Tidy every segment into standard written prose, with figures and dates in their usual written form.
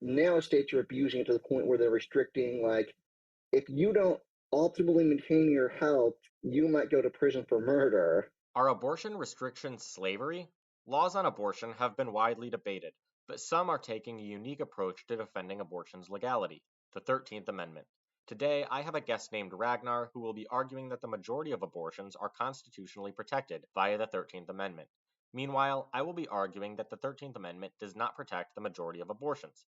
now states are abusing it to the point where they're restricting, like, if you don't optimally maintain your health, you might go to prison for murder. Are abortion restrictions slavery? Laws on abortion have been widely debated, but some are taking a unique approach to defending abortion's legality, the 13th Amendment. Today, I have a guest named Ragnar who will be arguing that the majority of abortions are constitutionally protected via the 13th Amendment. Meanwhile, I will be arguing that the 13th Amendment does not protect the majority of abortions.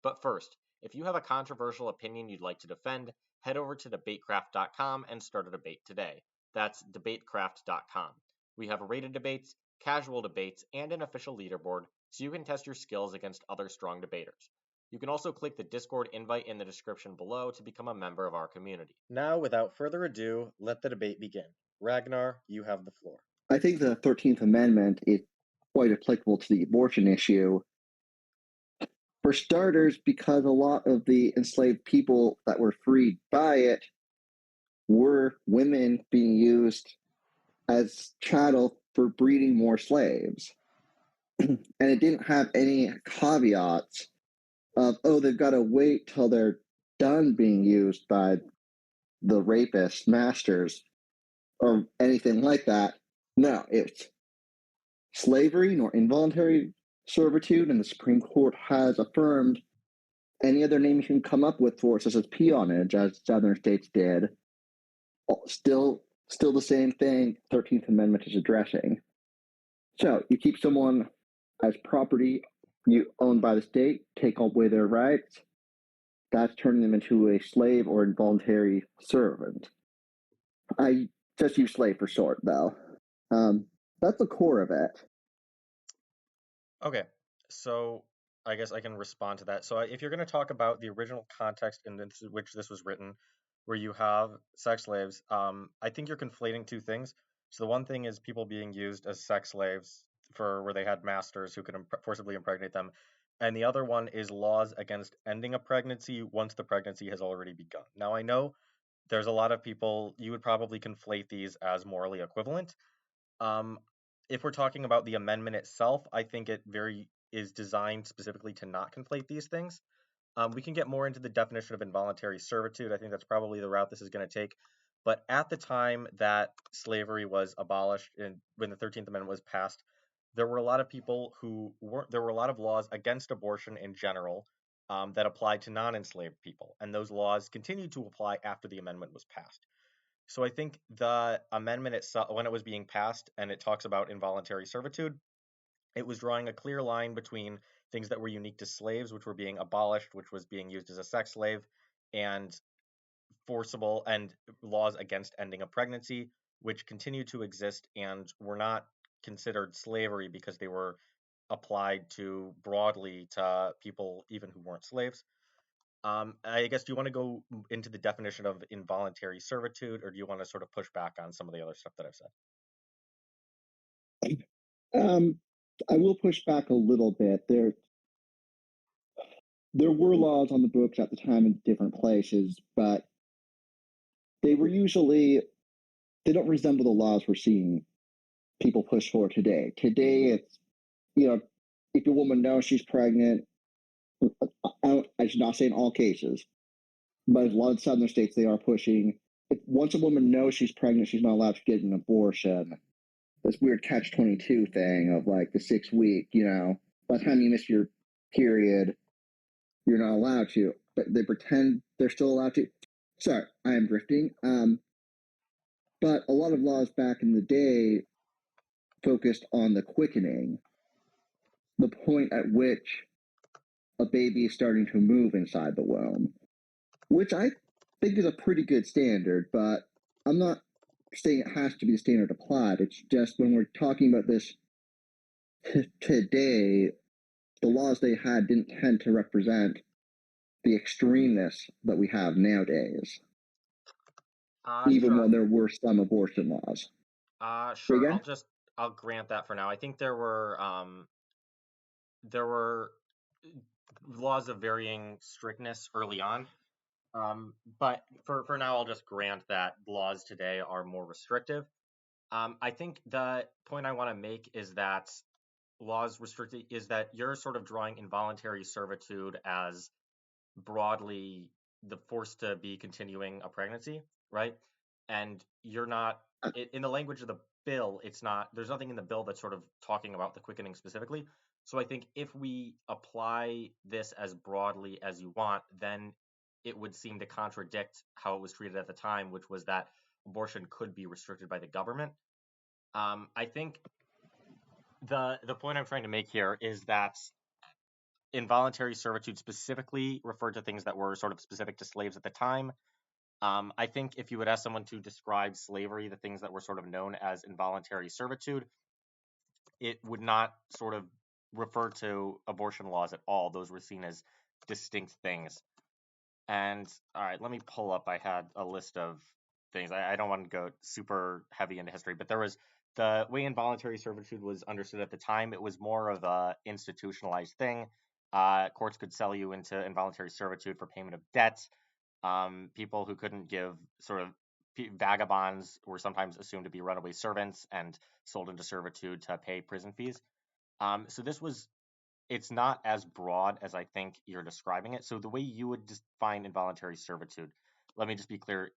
But first, if you have a controversial opinion you'd like to defend, head over to DebateCraft.com and start a debate today. That's DebateCraft.com. We have rated debates, casual debates, and an official leaderboard, so you can test your skills against other strong debaters. You can also click the Discord invite in the description below to become a member of our community. Now, without further ado, let the debate begin. Ragnar, you have the floor. I think the 13th Amendment is quite applicable to the abortion issue. For starters, because a lot of the enslaved people that were freed by it were women being used as chattel for breeding more slaves. And it didn't have any caveats of, oh, they've got to wait till they're done being used by the rapist masters or anything like that. No, it's slavery nor involuntary servitude, and the Supreme Court has affirmed any other name you can come up with for it, such as peonage, as southern states did. Still the same thing 13th Amendment is addressing. So you keep someone as property you owned by the state, take away their rights, that's turning them into a slave or involuntary servant. I just use slave for short, though. That's the core of it. Okay, so I guess I can respond to that. So if you're going to talk about the original context in which this was written, where you have sex slaves, I think you're conflating two things. So the one thing is people being used as sex slaves for where they had masters who could forcibly impregnate them, and the other one is laws against ending a pregnancy once the pregnancy has already begun. Now I know there's a lot of people, you would probably conflate these as morally equivalent. Um, if we're talking about the amendment itself, I think it is designed specifically to not conflate these things. We can get more into the definition of involuntary servitude. I think that's probably the route this is going to take. But at the time that slavery was abolished and when the 13th Amendment was passed, there were a lot of people who weren't, there were a lot of laws against abortion in general that applied to non-enslaved people. And those laws continued to apply after the amendment was passed. So I think the amendment itself, when it was being passed and it talks about involuntary servitude, it was drawing a clear line between things that were unique to slaves, which were being abolished, which was being used as a sex slave, and forcible and laws against ending a pregnancy, which continue to exist and were not considered slavery because they were applied to broadly to people even who weren't slaves. I guess, do you want to go into the definition of involuntary servitude, or do you want to sort of push back on some of the other stuff that I've said? I will push back a little bit. There were laws on the books at the time in different places, but they don't resemble the laws we're seeing people push for today. Today, it's, if a woman knows she's pregnant, I should not say in all cases, but in a lot of southern states, they are pushing. Once a woman knows she's pregnant, she's not allowed to get an abortion. This weird catch-22 thing of like the 6 week, by the time you miss your period, you're not allowed to. But they pretend they're still allowed to. Sorry, I am drifting. But a lot of laws back in the day focused on the quickening, the point at which a baby is starting to move inside the womb, which I think is a pretty good standard, but I'm not saying it has to be the standard applied. It's just when we're talking about this today, the laws they had didn't tend to represent the extremeness that we have nowadays, even Sure. when there were some abortion laws. Sure. I'll grant that for now. I think there were laws of varying strictness early on. But for now, I'll just grant that laws today are more restrictive. I think the point I want to make is that laws restricting is that you're sort of drawing involuntary servitude as broadly the force to be continuing a pregnancy, right? And you're not, in the language of the bill, it's not, there's nothing in the bill that's sort of talking about the quickening specifically. So I think if we apply this as broadly as you want, then it would seem to contradict how it was treated at the time, which was that abortion could be restricted by the government. I think the point I'm trying to make here is that involuntary servitude specifically referred to things that were sort of specific to slaves at the time. I think if you would ask someone to describe slavery, the things that were sort of known as involuntary servitude, it would not sort of refer to abortion laws at all. Those were seen as distinct things. And all right, let me pull up. I had a list of things. I don't want to go super heavy into history, but there was the way involuntary servitude was understood at the time. It was more of a institutionalized thing. Courts could sell you into involuntary servitude for payment of debt. People who couldn't give sort of vagabonds were sometimes assumed to be runaway servants and sold into servitude to pay prison fees. So this was it's not as broad as I think you're describing it. So the way you would define involuntary servitude, let me just be clear.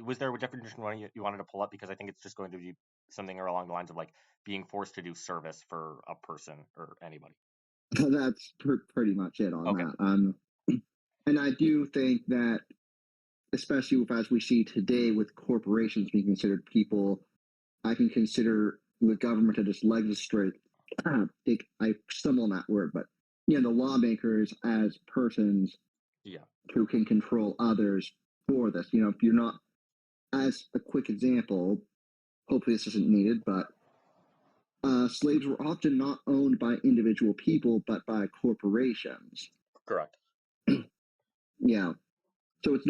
Was there a definition you wanted to pull up? Because I think it's just going to be something along the lines of like being forced to do service for a person or anybody. That's pretty much it on Okay. that. And I do think that, especially as we see today with corporations being considered people, I can consider the government to just legislate. I stumble on that word, but the lawmakers as persons Yeah. who can control others for this. If you're not, as a quick example, hopefully this isn't needed, but slaves were often not owned by individual people, but by corporations. Correct. Yeah. So it's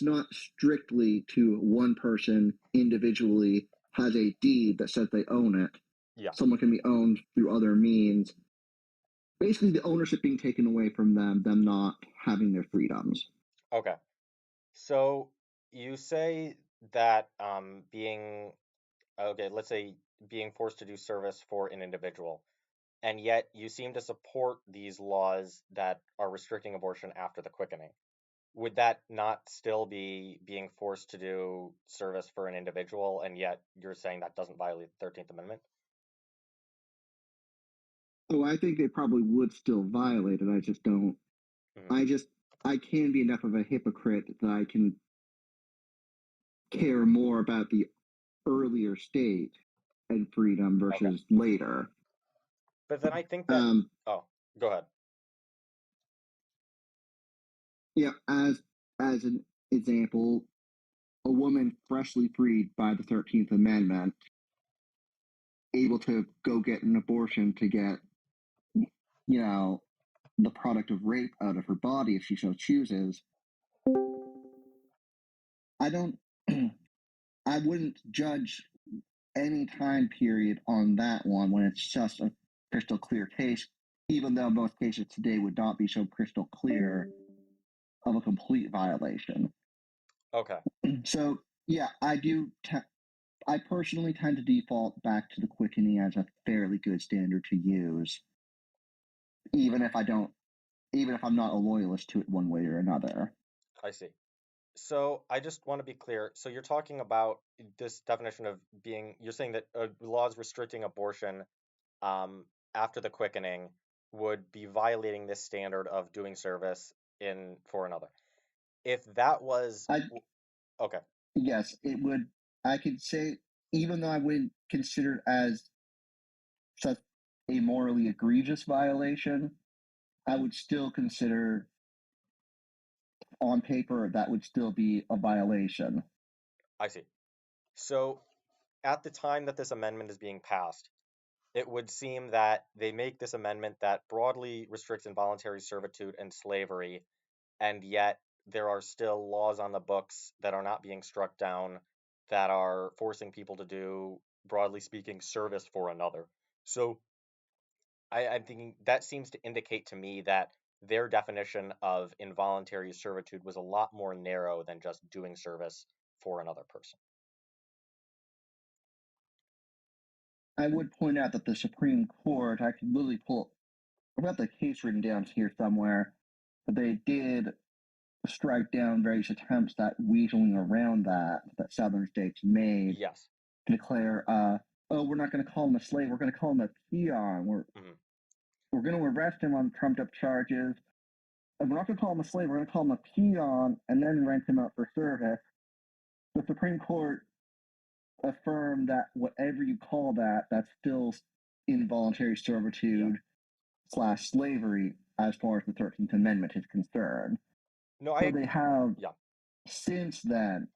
not strictly to one person individually has a deed that says they own it. Yeah. Someone can be owned through other means. Basically, the ownership being taken away from them not having their freedoms. Okay. So you say that being okay, let's say being forced to do service for an individual, and yet you seem to support these laws that are restricting abortion after the quickening. Would that not still be being forced to do service for an individual, and yet you're saying that doesn't violate the 13th Amendment? So I think they probably would still violate it. I just don't. Hmm. I just I can be enough of a hypocrite that I can care more about the earlier state and freedom Okay. versus later. But then I think that, Um, oh, go ahead. as an example, a woman freshly freed by the 13th Amendment, able to go get an abortion to get, you know, the product of rape out of her body if she so chooses. I don't, I wouldn't judge any time period on that one when it's just a crystal clear case, even though most cases today would not be so crystal clear of a complete violation. Okay. So, yeah, I personally tend to default back to the quickening as a fairly good standard to use, even if I don't, even if I'm not a loyalist to it one way or another. I see. So I just want to be clear. So you're talking about this definition of you're saying that laws restricting abortion um, after the quickening would be violating this standard of doing service in for another. If that was I okay, Yes, it would. I could say, even though I wouldn't consider it as such a morally egregious violation, I would still consider on paper that would still be a violation. I see. So at the time that this amendment is being passed, it would seem that they make this amendment that broadly restricts involuntary servitude and slavery, and yet there are still laws on the books that are not being struck down that are forcing people to do, broadly speaking, service for another. So I'm thinking that seems to indicate to me that their definition of involuntary servitude was a lot more narrow than just doing service for another person. I would point out that the Supreme Court, I could literally pull, I've got the case written down here somewhere, but they did strike down various attempts at weaseling around that Southern states made Yes. to declare, oh, we're not going to call him a slave, we're going to call him a peon. We're going to arrest him on trumped up charges, and we're not going to call him a slave, we're going to call him a peon and then rent him out for service. The Supreme Court affirmed that whatever you call that, that's still involuntary servitude slash slavery as far as the 13th Amendment is concerned. No, So they have, yeah. since then,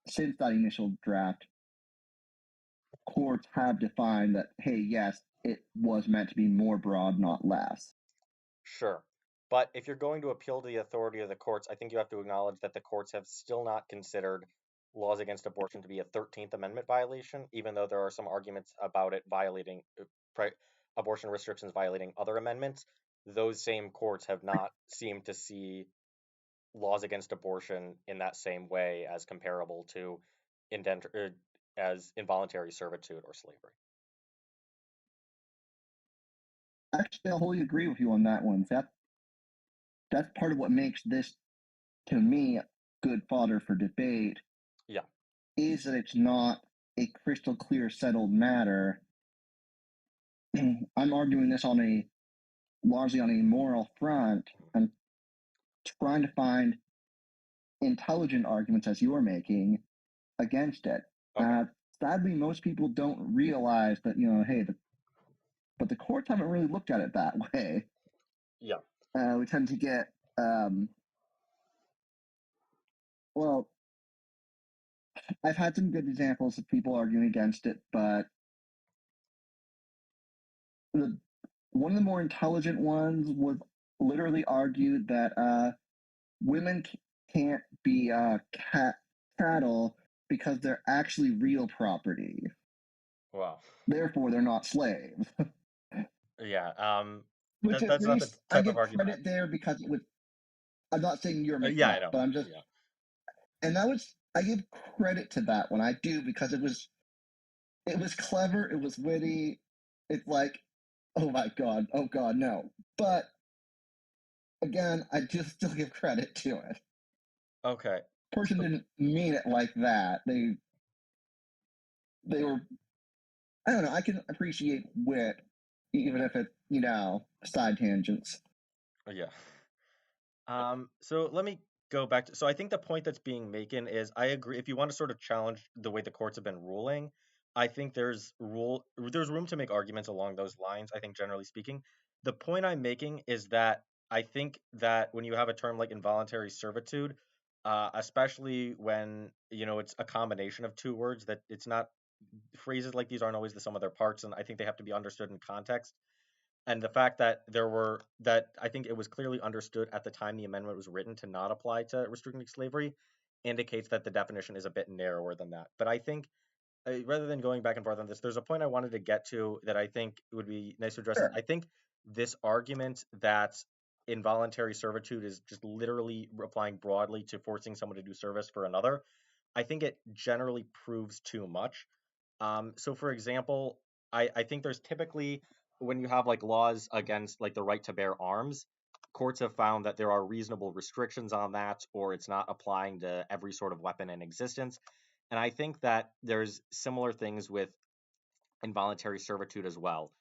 since that initial draft, courts have defined that, hey, yes, it was meant to be more broad, not less. Sure. But if you're going to appeal to the authority of the courts, I think you have to acknowledge that the courts have still not considered laws against abortion to be a 13th Amendment violation, even though there are some arguments about it violating abortion restrictions violating other amendments. Those same courts have not seemed to see laws against abortion in that same way as comparable to as involuntary servitude or slavery. Actually, I wholly agree with you on that one. That's part of what makes this, to me, good fodder for debate. Yeah. Is that it's not a crystal clear settled matter. I'm arguing this largely on a moral front and trying to find intelligent arguments as you're making against it. Okay. Sadly, most people don't realize that, hey, but the courts haven't really looked at it that way. Yeah. We tend to get, well, I've had some good examples of people arguing against it, but one of the more intelligent ones was literally argued that women can't be cattle because they're actually real property. Wow. Therefore, they're not slaves. Yeah. Which at That's not the least I type of give argument. credit there because it was. I'm not saying you're making Yeah, I that, know. but I'm just. Yeah. And I give credit to that one. I do because it was clever. It was witty. It's like, oh my god, no. But again, I just still give credit to it. Okay. Person didn't mean it like that. They were. I don't know. I can appreciate wit, even if it side tangents. Yeah. So let me go back to, so I think the point that's being making is I agree if you want to sort of challenge the way the courts have been ruling, I think there's room to make arguments along those lines, I think generally speaking. The point I'm making is that I think that when you have a term like involuntary servitude, especially when, it's a combination of two words that it's not phrases like these aren't always the sum of their parts, and I think they have to be understood in context. And the fact that that I think it was clearly understood at the time the amendment was written to not apply to restricting slavery indicates that the definition is a bit narrower than that. But I think rather than going back and forth on this, there's a point I wanted to get to that I think would be nice to address. Sure. I think this argument that involuntary servitude is just literally applying broadly to forcing someone to do service for another, I think it generally proves too much. So for example, I think there's typically when you have like laws against like the right to bear arms, courts have found that there are reasonable restrictions on that, or it's not applying to every sort of weapon in existence. And I think that there's similar things with involuntary servitude as well.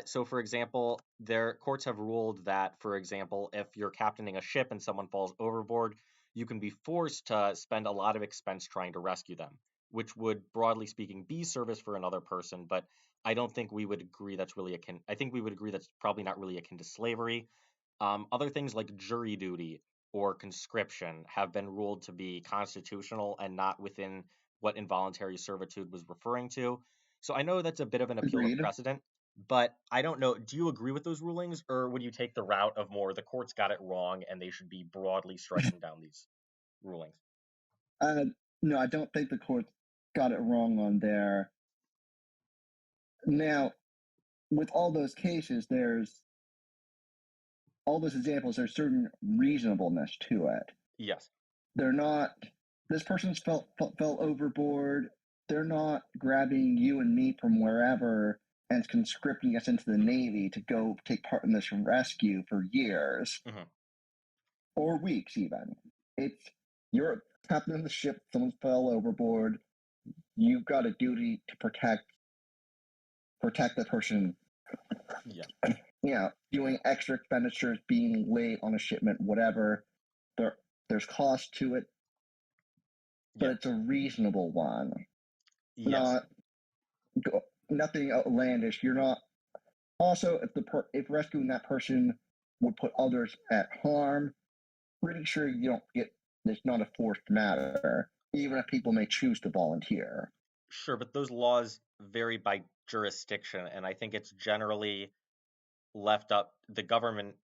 So, for example, their courts have ruled that, for example, if you're captaining a ship and someone falls overboard, you can be forced to spend a lot of expense trying to rescue them, which would, broadly speaking, be service for another person. But I don't think we would agree that's really akin. I think we would agree that's probably not really akin to slavery. Other things like jury duty or conscription have been ruled to be constitutional and not within what involuntary servitude was referring to. So I know that's a bit of an appeal to Agreed. precedent, but I don't know. Do you agree with those rulings, or would you take the route of more the courts got it wrong and they should be broadly striking down these rulings? No, I don't think the court got it wrong on there. Now, with all those cases, there's all those examples. There's certain reasonableness to it. Yes. They're not. This person's fell overboard. they're not grabbing you and me from wherever and conscripting us into the Navy to go take part in this rescue for years Mm-hmm. or weeks, even. It's you're captain of the ship, someone fell overboard. You've got a duty to protect the person. Yeah. Doing extra expenditures, being late on a shipment, whatever. There's cost to it, but Yeah. it's a reasonable one. Yes. Not nothing outlandish. You're not. Also, if rescuing that person would put others at harm, pretty sure you don't get. It's not a forced matter, even if people may choose to volunteer. Sure, but those laws vary by jurisdiction, and I think it's generally left up the governments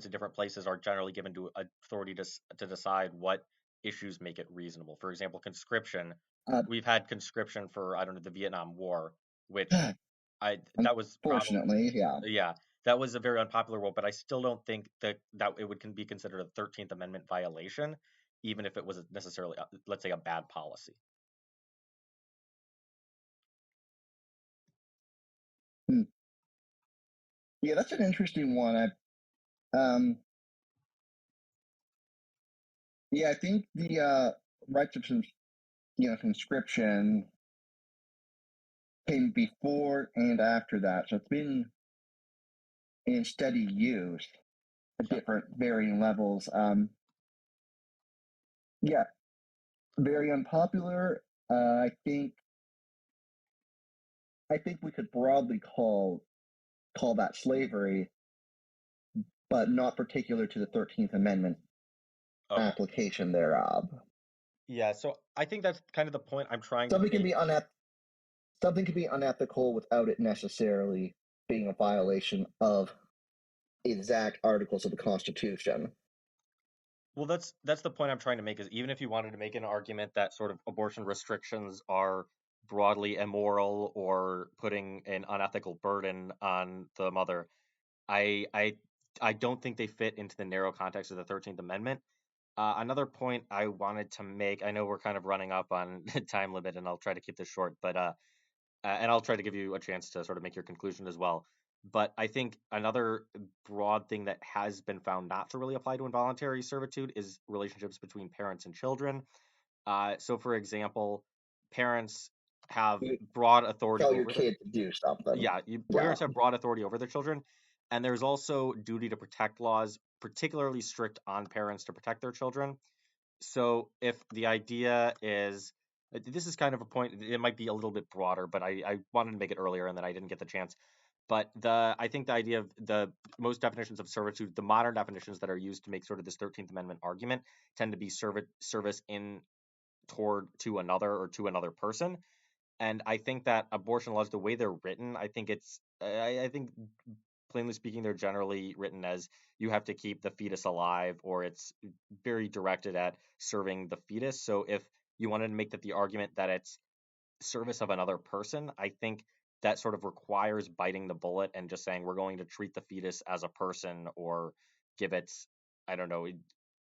in different places are generally given to authority to decide what issues make it reasonable. For example, conscription. Uh, We've had conscription for, I don't know, the Vietnam War, which I that was probably, unfortunately, yeah. yeah, that was a very unpopular rule, but I still don't think that it would be considered a 13th Amendment violation, even if it was necessarily, let's say, a bad policy. Hmm. Yeah, that's an interesting one. Um, I think the rights of conscription came before and after that, so it's been in steady use at Yeah. different varying levels. Yeah, very unpopular. I think we could broadly call that slavery, but not particular to the 13th Amendment Okay. application thereof. Yeah, so I think that's kind of the point I'm trying to Something can make. be something can be unethical without it necessarily being a violation of exact articles of the Constitution. Well, that's the point I'm trying to make is even if you wanted to make an argument that sort of abortion restrictions are broadly immoral or putting an unethical burden on the mother, I I I don't think they fit into the narrow context of the 13th Amendment. Another point I wanted to make, I know we're kind of running up on time limit and I'll try to keep this short, but and I'll try to give you a chance to sort of make your conclusion as well. But I think another broad thing that has been found not to really apply to involuntary servitude is relationships between parents and children. So, for example, parents have You broad authority tell your over their, kid to do something. yeah, Yeah. parents have broad authority over their children, and there's also duty to protect laws, particularly strict on parents to protect their children. So if the idea is, this is kind of a point, it might be a little bit broader, but I wanted to make it earlier and then I didn't get the chance. But I think the idea of the most definitions of servitude, the modern definitions that are used to make sort of this 13th Amendment argument tend to be service in toward to another or to another person. And I think that abortion laws, the way they're written, I think I think plainly speaking, they're generally written as you have to keep the fetus alive, or it's very directed at serving the fetus. So if you wanted to make that the argument that it's service of another person, I think that sort of requires biting the bullet and just saying we're going to treat the fetus as a person or give it, I don't know,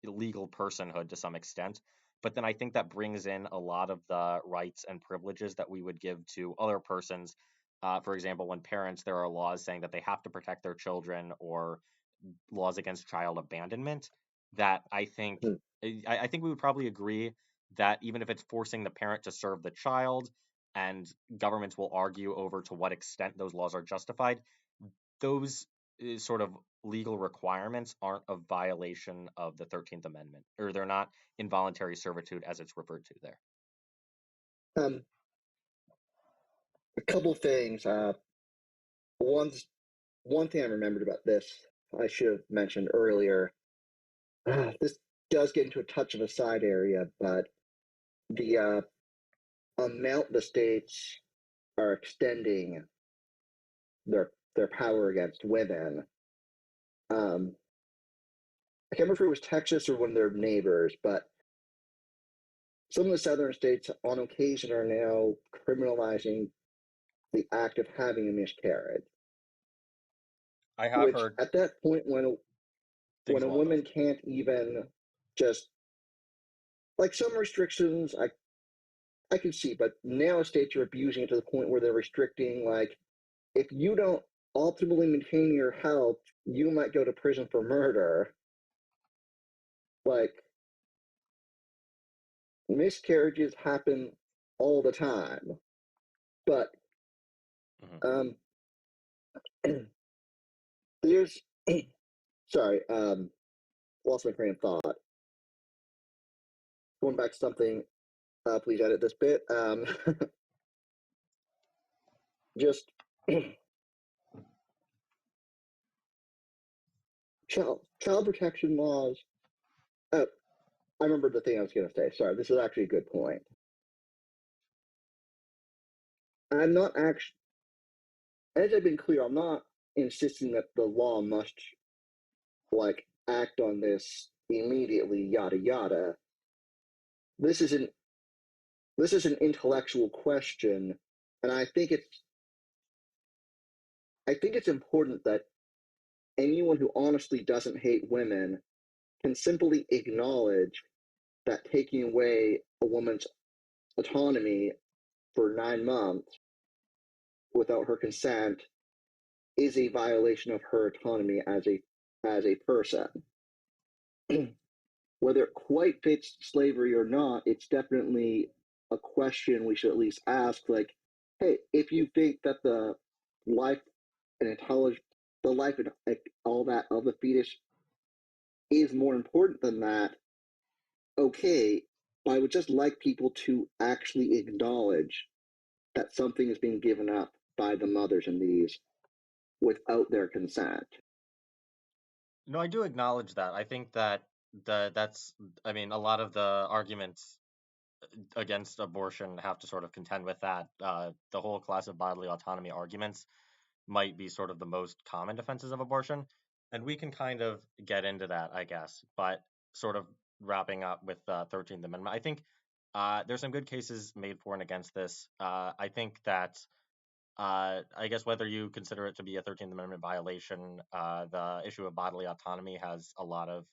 legal personhood to some extent. But then I think that brings in a lot of the rights and privileges that we would give to other persons. For example, when parents, there are laws saying that they have to protect their children or laws against child abandonment. That I think we would probably agree that even if it's forcing the parent to serve the child, and governments will argue over to what extent those laws are justified, those sort of legal requirements aren't a violation of the 13th Amendment, or they're not involuntary servitude as it's referred to there. Um, a couple things. One one thing I remembered about this, I should have mentioned earlier. This does get into a touch of a side area, but the amount the states are extending their power against women. Um, I can't remember if it was Texas or one of their neighbors, but some of the southern states on occasion are now criminalizing the act of having a miscarriage. I have Which heard at that point, when things a along those woman lines. can't even just like some restrictions, I can see, but now states are abusing it to the point where they're restricting, like, if you don't optimally maintain your health, you might go to prison for murder. Like, miscarriages happen all the time, but Mm-hmm. there's sorry, lost my train of thought. Going back to something, please edit this bit. Just child protection laws. Oh, I remember the thing I was going to say. Sorry, this is actually a good point. I'm not actually, as I've been clear, I'm not insisting that the law must like act on this immediately. Yada yada. This is an this is an intellectual question, and I think it's important that anyone who honestly doesn't hate women can simply acknowledge that taking away a woman's autonomy for 9 months without her consent is a violation of her autonomy as a person. Whether it quite fits slavery or not, it's definitely a question we should at least ask. Like, hey, if you think that the life and intelligence, the life and like, all that of the fetus is more important than that, okay. But I would just like people to actually acknowledge that something is being given up by the mothers in these without their consent. No, I do acknowledge that. I think that that's, I mean, a lot of the arguments against abortion have to sort of contend with that. The whole class of bodily autonomy arguments might be sort of the most common defenses of abortion. And we can kind of get into that, I guess. But sort of wrapping up with the 13th Amendment, I think there's some good cases made for and against this. I think that I guess whether you consider it to be a 13th Amendment violation, the issue of bodily autonomy has a lot of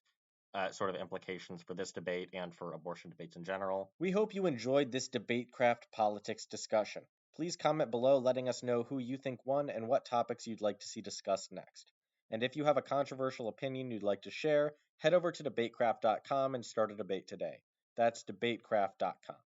sort of implications for this debate and for abortion debates in general. We hope you enjoyed this DebateCraft politics discussion. Please comment below letting us know who you think won and what topics you'd like to see discussed next. And if you have a controversial opinion you'd like to share, head over to DebateCraft.com and start a debate today. That's DebateCraft.com.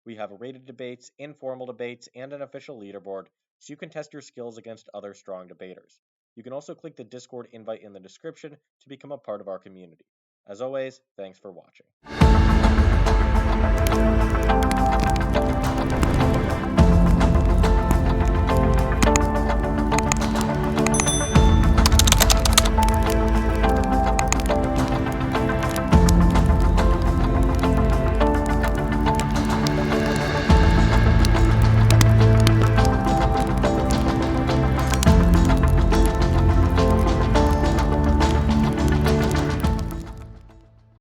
We have rated debates, informal debates, and an official leaderboard, so you can test your skills against other strong debaters. You can also click the Discord invite in the description to become a part of our community. As always, thanks for watching.